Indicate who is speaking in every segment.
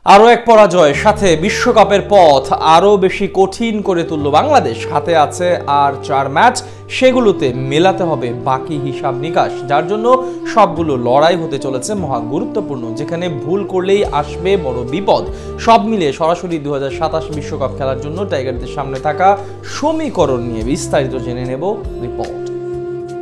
Speaker 1: আরও এক পরাজয় সাথে বিশ্বকাপের পথ আরও বেশি কঠিন করে তুলল বাংলাদেশ। হাতে আছে আর 4 ম্যাচ, সেগুলোতে মেলাতে হবে বাকি হিসাব নিকাশ, যার জন্য সবগুলো লড়াই হতে চলেছে মহা গুরুত্বপূর্ণ, যেখানে ভুল করলেই আসবে বড় বিপদ। সব মিলিয়ে সরাসরি 2027 বিশ্বকাপ খেলার জন্য টাইগারদের সামনে থাকা সমীকরণ নিয়ে বিস্তারিত জেনে নেব রিপোর্ট।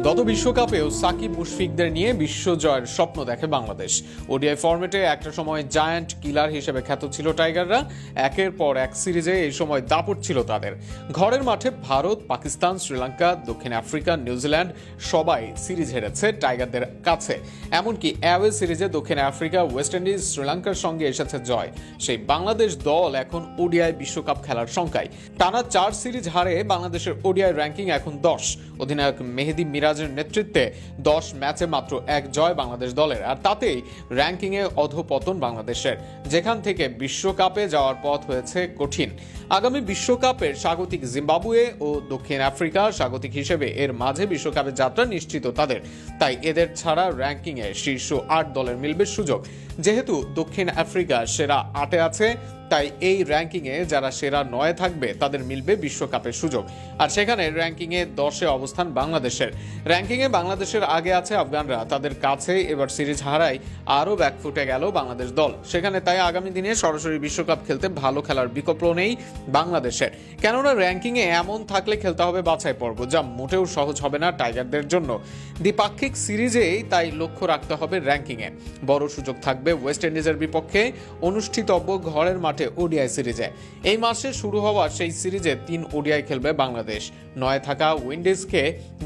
Speaker 2: গত বিশ্বকাপেও সাকিব মুশফিকদের নিয়ে বিশ্ব জয়ের স্বপ্ন দেখে বাংলাদেশ। ওডিআই ফরম্যাটে একটা সময় জায়ান্ট কিলার হিসেবে খ্যাত ছিল টাইগাররা। একের পর এক সিরিজে এই সময় দাপট ছিল তাদের। ঘরের মাঠে ভারত, পাকিস্তান, শ্রীলঙ্কা, দক্ষিণ আফ্রিকা, নিউজিল্যান্ড সবাই সিরিজ হেরেছে টাইগারদের কাছে। এমনকি অ্যাওয়ে সিরিজে দক্ষিণ আফ্রিকা, ওয়েস্ট ইন্ডিজ, শ্রীলঙ্কার সঙ্গে এসেছে জয়। সেই বাংলাদেশ দল এখন ওডিআই বিশ্বকাপ খেলার শঙ্কায়। টানা 4 সিরিজ হারে বাংলাদেশের ওডিআই র্যাঙ্কিং এখন 10। অধিনায়ক মেহেদী মিরাজের নেতৃত্বে 10 ম্যাচে মাত্র 1 জয় বাংলাদেশ দলের, আর তাতেই র্যাঙ্কিংয়ে অধঃপতন বাংলাদেশের, যেখান থেকে বিশ্বকাপে যাওয়ার পথ হয়েছে কঠিন। আগামী বিশ্বকাপের স্বাগতিক জিম্বাবুয়ে ও দক্ষিণ আফ্রিকা স্বাগতিক হিসেবে এর মাঝে বিশ্বকাপের যাত্রা নিশ্চিত তাদের। তাই এদের ছাড়া র্যাঙ্কিংয়ে শীর্ষ 8 দলের মিলবে সুযোগ। যেহেতু দক্ষিণ আফ্রিকা সেরা 8-এ আছে, তাই এই র্যাঙ্কিংয়ে যারা সেরা 9-এ থাকবে তাদের মিলবে বিশ্বকাপের সুযোগ। আর সেখানে র্যাঙ্কিংয়ে 10-এ অবস্থান বাংলাদেশের। র্যাঙ্কিংয়ে বাংলাদেশের আগে আছে আফগানরা, তাদের কাছে এবার সিরিজ হারায় আরও ব্যাকফুটে গেল বাংলাদেশ দল। সেখানে তাই আগামী দিনে সরাসরি বিশ্বকাপ খেলতে ভালো খেলার বিকল্প নেই বাংলাদেশের। কেননা র্যাঙ্কিংয়ে এমন থাকলে খেলতে হবে বাছাই পর্ব, যা মোটেও সহজ হবে না টাইগারদের জন্য। দ্বিপাক্ষিক সিরিজেই তাই লক্ষ্য রাখতে হবে র্যাঙ্কিংয়ে। বড় সুযোগ থাকবে ওয়েস্ট ইন্ডিজের বিপক্ষে অনুষ্ঠিতব্য ঘরের মাঠে ওডিআই সিরিজে। এই মাসে শুরু হওয়া সেই সিরিজে 3 ওডিআই খেলবে বাংলাদেশ। 9-এ থাকা উইন্ডিজকে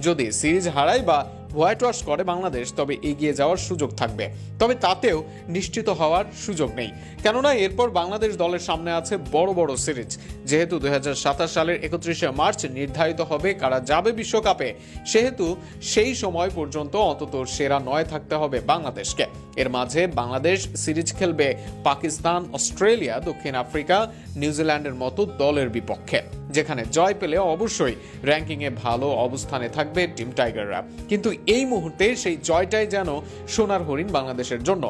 Speaker 2: যদি সিরিজ হারায় বা হোয়াইট ওয়াশ করে বাংলাদেশ, তবে এগিয়ে যাওয়ার সুযোগ থাকবে। তবে তাতেও নিশ্চিত হওয়ার সুযোগ নেই, কেননা এরপর বাংলাদেশ দলের সামনে আছে বড় বড় সিরিজ। যেহেতু 2027 সালের 31শে মার্চ নির্ধারিত হবে কারা যাবে বিশ্বকাপে, সেহেতু সেই সময় পর্যন্ত অন্তত সেরা 9 থাকতে হবে বাংলাদেশকে। এর মাঝে বাংলাদেশ সিরিজ খেলবে পাকিস্তান, অস্ট্রেলিয়া, দক্ষিণ আফ্রিকা, নিউজিল্যান্ডের মতো দলের বিপক্ষে, যেখানে জয় পেলে অবশ্যই র্যাঙ্কিংয়ে ভালো অবস্থানে থাকবে টিম টাইগাররা। কিন্তু এই মুহূর্তে সেই জয়টাই যেন সোনার হরিণ বাংলাদেশের জন্য।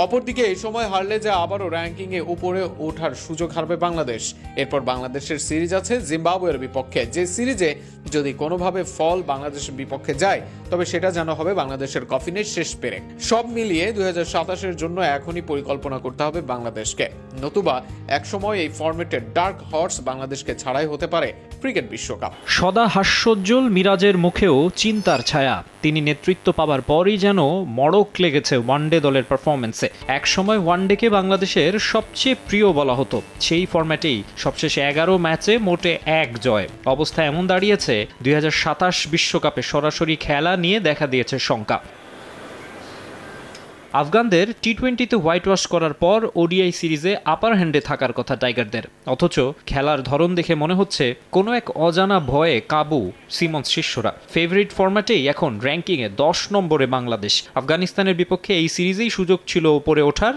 Speaker 2: অপরদিকে এই সময় হারলে যে আবারও র্যাঙ্কিংয়ে উপরে ওঠার সুযোগ হারবে বাংলাদেশ। এরপর বাংলাদেশের সিরিজ আছে জিম্বাবুয়ের বিপক্ষে, যে সিরিজে যদি কোনোভাবে ফল বাংলাদেশের বিপক্ষে যায়, তবে সেটা যেন হবে বাংলাদেশের কফিনের শেষ পেরেক। সব মিলিয়ে 2027-এর জন্য এখনই পরিকল্পনা করতে হবে বাংলাদেশকে, নতুবা একসময় এই ফরম্যাটের ডার্ক হর্স বাংলাদেশকে ছাড়াই হতে পারে ক্রিকেট বিশ্বকাপ।
Speaker 3: সদা হাস্যোজ্জ্বল মিরাজের মুখেও চিন্তার ছায়া। তিনি নেতৃত্ব পাওয়ার পরই যেন মড়ক লেগেছে ওয়ানডে দলের পারফরমেন্সে। একসময় ওয়ানডেকে বাংলাদেশের সবচেয়ে প্রিয় বলা হতো। সেই ফরম্যাটেই সবশেষে 11 ম্যাচে মোটে 1 জয়। অবস্থা এমন দাঁড়িয়েছে 2027 বিশ্বকাপে সরাসরি খেলা নিয়ে দেখা দিয়েছে শঙ্কা। আফগানদের টি-20তে হোয়াইট ওয়াশ করার পর ওডিআই সিরিজে আপার হ্যান্ডে থাকার কথা টাইগারদের, অথচ খেলার ধরন দেখে মনে হচ্ছে কোনো এক অজানা ভয়ে কাবু সিমন্স শিষ্যরা। ফেভারিট ফরম্যাটেই এখন র্যাঙ্কিংয়ে 10 নম্বরে বাংলাদেশ। আফগানিস্তানের বিপক্ষে এই সিরিজেই সুযোগ ছিল উপরে ওঠার,